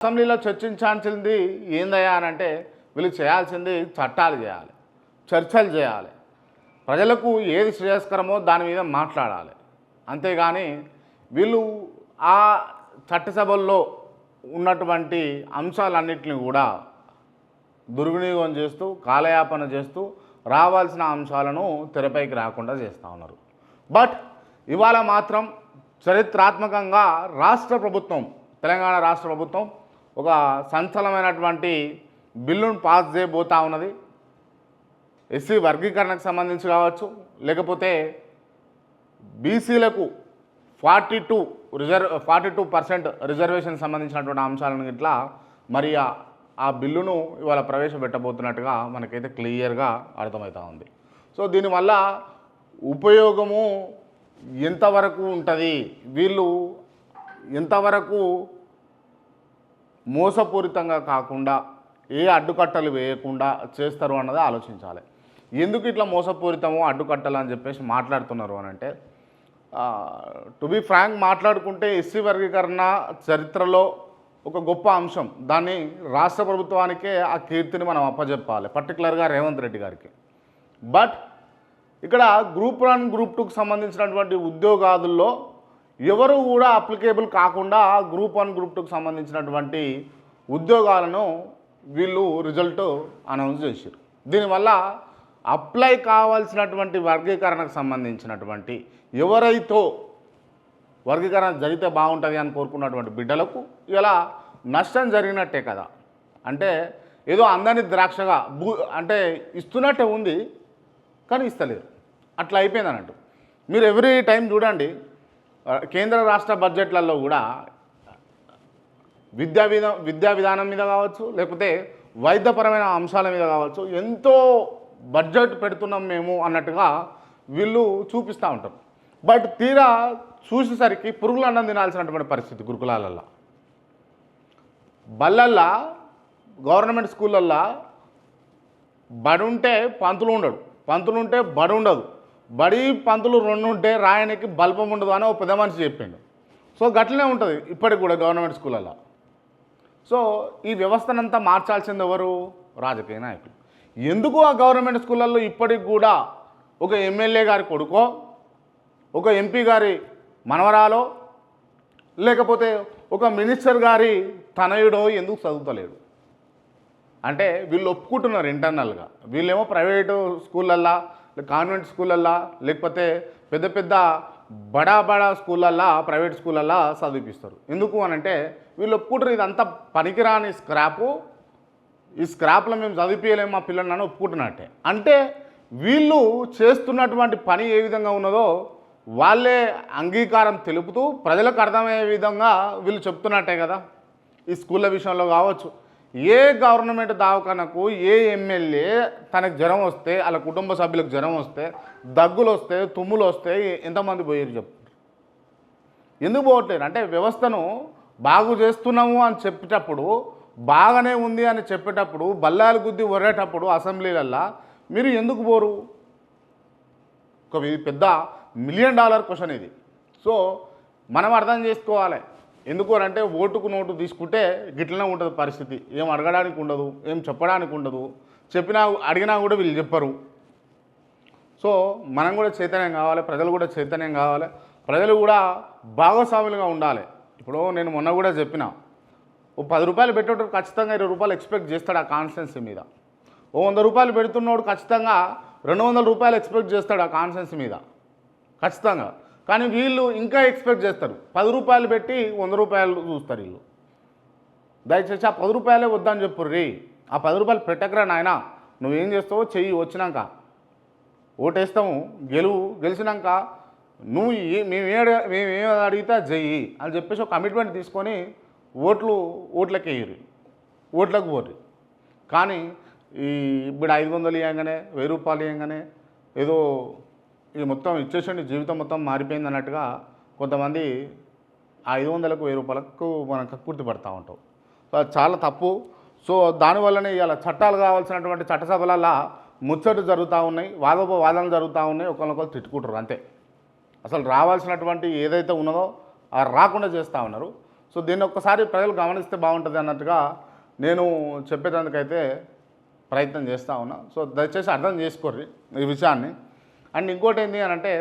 అసెంబ్లీలో చర్చించాల్సింది ఏందయ్యా అని అంటే వీళ్ళు చేయాల్సింది చట్టాలు చేయాలి, చర్చలు చేయాలి, ప్రజలకు ఏది శ్రేయస్కరమో దాని మీద మాట్లాడాలి. అంతేగాని వీళ్ళు ఆ చట్టసభల్లో ఉన్నటువంటి అంశాలన్నింటినీ కూడా దుర్వినియోగం చేస్తూ కాలయాపన చేస్తూ రావాల్సిన అంశాలను తెరపైకి రాకుండా చేస్తూ ఉన్నారు. బట్ ఇవాళ మాత్రం చరిత్రాత్మకంగా రాష్ట్ర ప్రభుత్వం, తెలంగాణ రాష్ట్ర ప్రభుత్వం ఒక సంచలనమైనటువంటి బిల్లును పాస్ చేయబోతూ ఉన్నది. ఎస్సీ వర్గీకరణకు సంబంధించి కావచ్చు, లేకపోతే బీసీలకు 42% రిజర్వేషన్ సంబంధించినటువంటి అంశాలను ఇట్లా మరి ఆ బిల్లును ఇవాళ ప్రవేశపెట్టబోతున్నట్టుగా మనకైతే క్లియర్గా అర్థమవుతూ ఉంది. సో దీనివల్ల ఉపయోగము ఎంతవరకు ఉంటుంది, వీళ్ళు ఎంతవరకు మోసపూరితంగా కాకుండా ఏ అడ్డుకట్టలు వేయకుండా చేస్తారు అన్నది ఆలోచించాలి. ఎందుకు ఇట్లా మోసపూరితము అడ్డుకట్టలు అని చెప్పేసి మాట్లాడుతున్నారు అని అంటే, టు బి ఫ్రాంక్ మాట్లాడుకుంటే ఎస్సీ వర్గీకరణ చరిత్రలో ఒక గొప్ప అంశం. దాన్ని రాష్ట్ర ప్రభుత్వానికే ఆ కీర్తిని మనం అప్పచెప్పాలి, పర్టికులర్గా రేవంత్ రెడ్డి గారికి. బట్ ఇక్కడ గ్రూప్ 1 గ్రూప్ 2కు సంబంధించినటువంటి ఉద్యోగాదుల్లో ఎవరు కూడా అప్లికేబుల్ కాకుండా గ్రూప్ 1 గ్రూప్ 2కు సంబంధించినటువంటి ఉద్యోగాలను వీళ్ళు రిజల్ట్ అనౌన్స్ చేశారు. దీనివల్ల అప్లై కావాల్సినటువంటి వర్గీకరణకు సంబంధించినటువంటి ఎవరైతే వర్గీకరణ జరిగితే బాగుంటుంది అని కోరుకున్నటువంటి బిడ్డలకు ఇలా నష్టం జరిగినట్టే కదా. అంటే ఏదో అందని ద్రాక్షగా అంటే ఇస్తున్నట్టే ఉంది కానీ ఇస్తలేరు, అట్లా అయిపోయింది అన్నట్టు. మీరు ఎవ్రీ టైం చూడండి, కేంద్ర రాష్ట్ర బడ్జెట్లలో కూడా విద్యా విధానం మీద కావచ్చు, లేకపోతే వైద్యపరమైన అంశాల మీద కావచ్చు, ఎంతో బడ్జెట్ పెడుతున్నాం మేము అన్నట్టుగా వీళ్ళు చూపిస్తూ ఉంటారు. బట్ తీరా చూసేసరికి పురుగులు అన్నం తినాల్సినటువంటి పరిస్థితి గురుకులాలల్లో, బళ్ళల్లో, గవర్నమెంట్ స్కూళ్ళల్లో బడి ఉంటే పంతులు ఉండడు, పంతులు ఉంటే బడి ఉండదు, బడి పంతులు 2 ఉంటే రాయనికి బల్బం ఉండదు అని ఒక పెద్ద మనిషి చెప్పిండు. సో గట్లనే ఉంటుంది ఇప్పటికి కూడా గవర్నమెంట్ స్కూళ్ళల్లో. సో ఈ వ్యవస్థనంతా మార్చాల్సింది ఎవరు? రాజకీయ నాయకులు. ఎందుకు ఆ గవర్నమెంట్ స్కూళ్ళల్లో ఇప్పటికి కూడా ఒక ఎమ్మెల్యే గారి కొడుకో, ఒక ఎంపీ గారి మనవరాలో, లేకపోతే ఒక మినిస్టర్ గారి తనయుడో ఎందుకు చదువుతలేడు అంటే వీళ్ళు ఒప్పుకుంటున్నారు ఇంటర్నల్గా. వీళ్ళేమో ప్రైవేటు స్కూళ్ళల్లో, కాన్వెంట్ స్కూళ్ళల్లో, లేకపోతే పెద్ద పెద్ద బడా స్కూళ్ళల్లో, ప్రైవేట్ స్కూళ్ళల్లో చదివిపిస్తారు. ఎందుకు అని అంటే వీళ్ళు ఒప్పుకుంటారు ఇదంతా పనికిరాని స్క్రాపు, ఈ స్క్రాప్లో మేము చదివించలేము మా పిల్లలని ఒప్పుకుంటున్నట్టే. అంటే వీళ్ళు చేస్తున్నటువంటి పని ఏ విధంగా ఉన్నదో వాళ్ళే అంగీకారం తెలుపుతూ ప్రజలకు అర్థమయ్యే విధంగా వీళ్ళు చెప్తున్నట్టే కదా. ఈ స్కూళ్ళ విషయంలో కావచ్చు, ఏ గవర్నమెంట్ దవాఖానకు ఏ ఎమ్మెల్యే తనకు జ్వరం వస్తే, వాళ్ళ కుటుంబ సభ్యులకు జ్వరం వస్తే, దగ్గులు వస్తే, తుమ్ములు వస్తే ఎంతమంది పోయారు చెప్తారు? ఎందుకు పోవట్లేదు అంటే వ్యవస్థను బాగు చేస్తున్నాము అని చెప్పేటప్పుడు, బాగానే ఉంది అని చెప్పేటప్పుడు, బల్లాలు గుద్ది వరేటప్పుడు అసెంబ్లీలల్లో మీరు ఎందుకు పోరు? ఒక పెద్ద $1 మిలియన్ క్వశ్చన్ ఇది. సో మనం అర్థం చేసుకోవాలి. ఎందుకు అంటే ఓటుకు నోటు తీసుకుంటే గిట్లనే ఉంటుంది పరిస్థితి. ఏం అడగడానికి ఉండదు, ఏం చెప్పడానికి ఉండదు, అడిగినా కూడా వీళ్ళు చెప్పరు. సో మనం కూడా చైతన్యం కావాలి, ప్రజలు కూడా చైతన్యం కావాలి, ప్రజలు కూడా భాగస్వాములుగా ఉండాలి. ఇప్పుడు నేను మొన్న కూడా చెప్పిన, ఓ 10 రూపాయలు పెట్టేటప్పుడు ఖచ్చితంగా 20 రూపాయలు ఎక్స్పెక్ట్ చేస్తాడు ఆ కాన్స్టెన్సీ మీద. ఓ 100 రూపాయలు పెడుతున్నాడు ఖచ్చితంగా 200 రూపాయలు ఎక్స్పెక్ట్ చేస్తాడు ఆ కాన్స్టెన్సీ మీద ఖచ్చితంగా. కానీ వీళ్ళు ఇంకా ఎక్స్పెక్ట్ చేస్తారు, 10 రూపాయలు పెట్టి 100 రూపాయలు చూస్తారు వీళ్ళు. దయచేసి ఆ 10 రూపాయలే వద్దని చెప్పు రీ, ఆ 10 రూపాయలు పెట్టకరా నాయన, నువ్వేం చేస్తావో చెయ్యి, వచ్చినాక ఓటేస్తాము, గెలిచినాక నువ్వు మేమేం అడిగితే చెయ్యి అని చెప్పేసి ఒక కమిట్మెంట్ తీసుకొని ఓట్లకి వేయరు, ఓట్లకు పోరు. కానీ ఇప్పుడు 500 ఇవ్వగానే, 1000 రూపాయలు ఇవ్వగానే ఏదో ఇది మొత్తం ఇచ్చేసండి, జీవితం మొత్తం మారిపోయింది అన్నట్టుగా కొంతమంది 500కు 1000 రూపాయలకు మనం కక్కుర్తి పడుతూ ఉంటాం. సో అది చాలా తప్పు. సో దానివల్లనే ఇలా చట్టాలు కావాల్సినటువంటి చట్టసభలలో ముచ్చట్లు జరుగుతూ ఉన్నాయి, వాదనలు జరుగుతూ ఉన్నాయి, ఒకరినొకరు తిట్టుకుంటారు అంతే. అసలు రావాల్సినటువంటి ఏదైతే ఉన్నదో రాకుండా చేస్తూ ఉన్నారు. సో దీన్ని ఒక్కసారి ప్రజలు గమనిస్తే బాగుంటుంది అన్నట్టుగా నేను చెప్పేటందుకైతే ప్రయత్నం చేస్తూ ఉన్నా. సో దయచేసి అర్థం చేసుకోర్రి ఈ విషయాన్ని. అండ్ ఇంకోటి ఏంటి అని అంటే